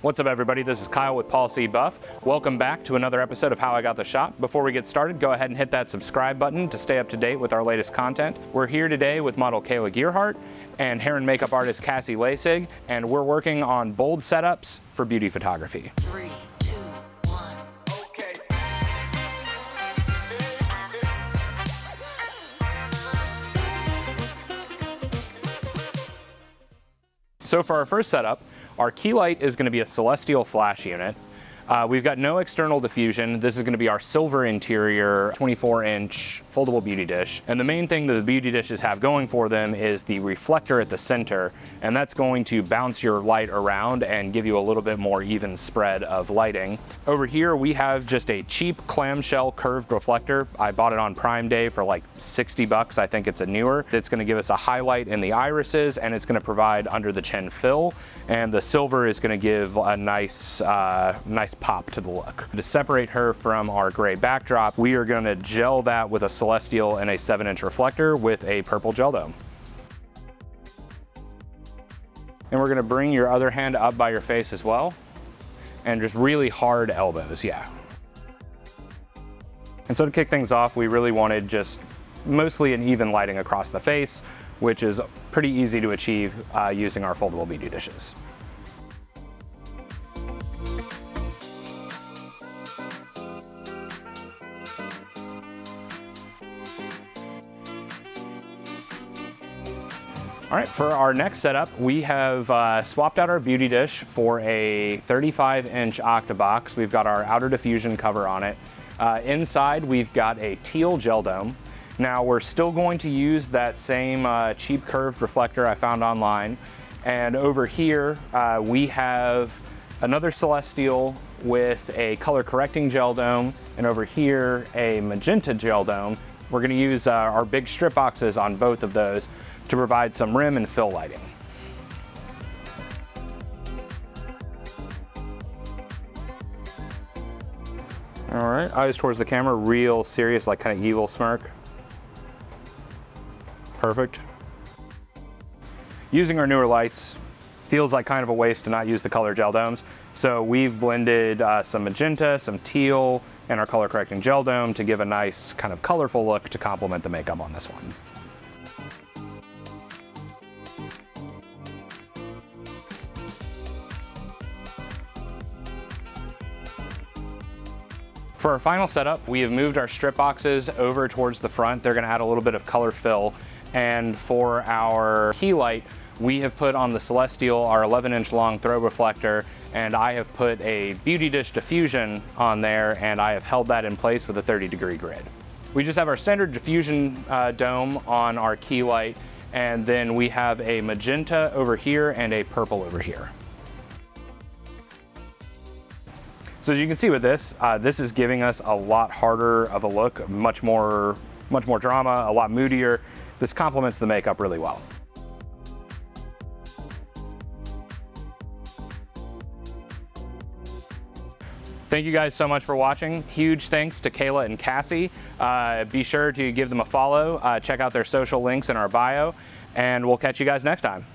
What's up, everybody? This is Kyle with Policy Buff. Welcome back to another episode of How I Got the Shot. Before we get started, go ahead and hit that subscribe button to stay up to date with our latest content. We're here today with model Kayla Gearhart and hair and makeup artist Cassie Lasig, and we're working on bold setups for beauty photography. 3, 2, 1. Okay. So for our first setup, our key light is going to be a Celestial flash unit. We've got no external diffusion. This is going to be our silver interior 24-inch foldable beauty dish. And the main thing that the beauty dishes have going for them is the reflector at the center, and that's going to bounce your light around and give you a little bit more even spread of lighting. Over here we have just a cheap clamshell curved reflector. I bought it on Prime Day for like 60 bucks. I think it's a newer. It's going to give us a highlight in the irises, and it's going to provide under the chin fill, and the silver is going to give a nice pop to the look. To separate her from our gray backdrop, we are going to gel that with a Celestial and a 7-inch reflector with a purple gel dome. And we're going to bring your other hand up by your face as well, and just really hard elbows, yeah. And so to kick things off, we really wanted just mostly an even lighting across the face, which is pretty easy to achieve using our foldable beauty dishes. All right, for our next setup, we have swapped out our beauty dish for a 35-inch Octabox. We've got our outer diffusion cover on it. Inside, we've got a teal gel dome. Now, we're still going to use that same cheap curved reflector I found online. And over here, we have another Celestial with a color correcting gel dome, and over here, a magenta gel dome. We're gonna use our big strip boxes on both of those to provide some rim and fill lighting. All right, eyes towards the camera, real serious, like kind of evil smirk. Perfect. Using our newer lights feels like kind of a waste to not use the color gel domes. So we've blended some magenta, some teal, and our color correcting gel dome to give a nice kind of colorful look to complement the makeup on this one. For our final setup, we have moved our strip boxes over towards the front. They're gonna add a little bit of color fill. And for our key light, we have put on the Celestial our 11-inch long throw reflector, and I have put a beauty dish diffusion on there, and I have held that in place with a 30-degree grid. We just have our standard diffusion dome on our key light, and then we have a magenta over here and a purple over here. So as you can see with this, this is giving us a lot harder of a look, much more drama, a lot moodier. This complements the makeup really well. Thank you guys so much for watching. Huge thanks to Kayla and Cassie. Be sure to give them a follow. Check out their social links in our bio, and we'll catch you guys next time.